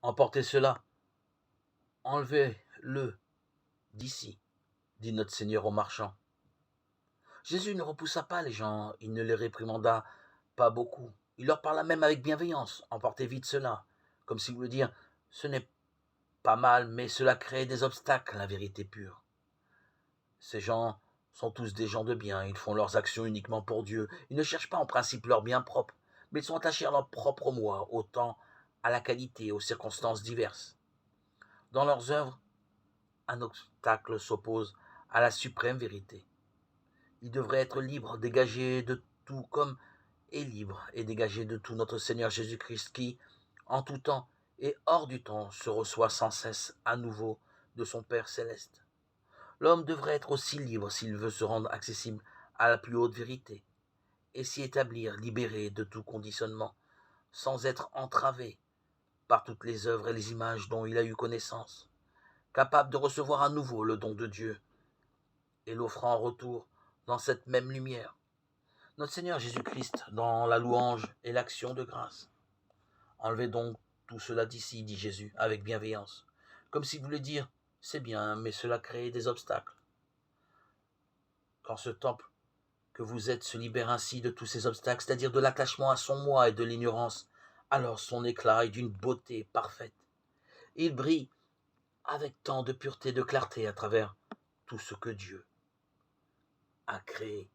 Emportez cela, enlevez-le d'ici, dit notre Seigneur aux marchands. Jésus ne repoussa pas les gens, il ne les réprimanda pas beaucoup. Il leur parla même avec bienveillance. Emportez vite cela, comme s'il voulait dire, ce n'est pas mal, mais cela crée des obstacles à la vérité pure. Ces gens sont tous des gens de bien, ils font leurs actions uniquement pour Dieu. Ils ne cherchent pas en principe leur bien propre, mais ils sont attachés à leur propre moi, autant à la qualité, aux circonstances diverses. Dans leurs œuvres, un obstacle s'oppose à la suprême vérité. Ils devraient être libres, dégagés de tout comme est libre et dégagé de tout notre Seigneur Jésus-Christ qui, en tout temps et hors du temps, se reçoit sans cesse à nouveau de son Père céleste. L'homme devrait être aussi libre s'il veut se rendre accessible à la plus haute vérité et s'y établir libéré de tout conditionnement, sans être entravé par toutes les œuvres et les images dont il a eu connaissance, capable de recevoir à nouveau le don de Dieu et l'offrant en retour dans cette même lumière. Notre Seigneur Jésus-Christ dans la louange et l'action de grâce. Enlevez donc tout cela d'ici, dit Jésus, avec bienveillance, comme s'il voulait dire, c'est bien, mais cela crée des obstacles. Quand ce temple que vous êtes se libère ainsi de tous ces obstacles, c'est-à-dire de l'attachement à son moi et de l'ignorance, alors son éclat est d'une beauté parfaite. Il brille avec tant de pureté et de clarté à travers tout ce que Dieu a créé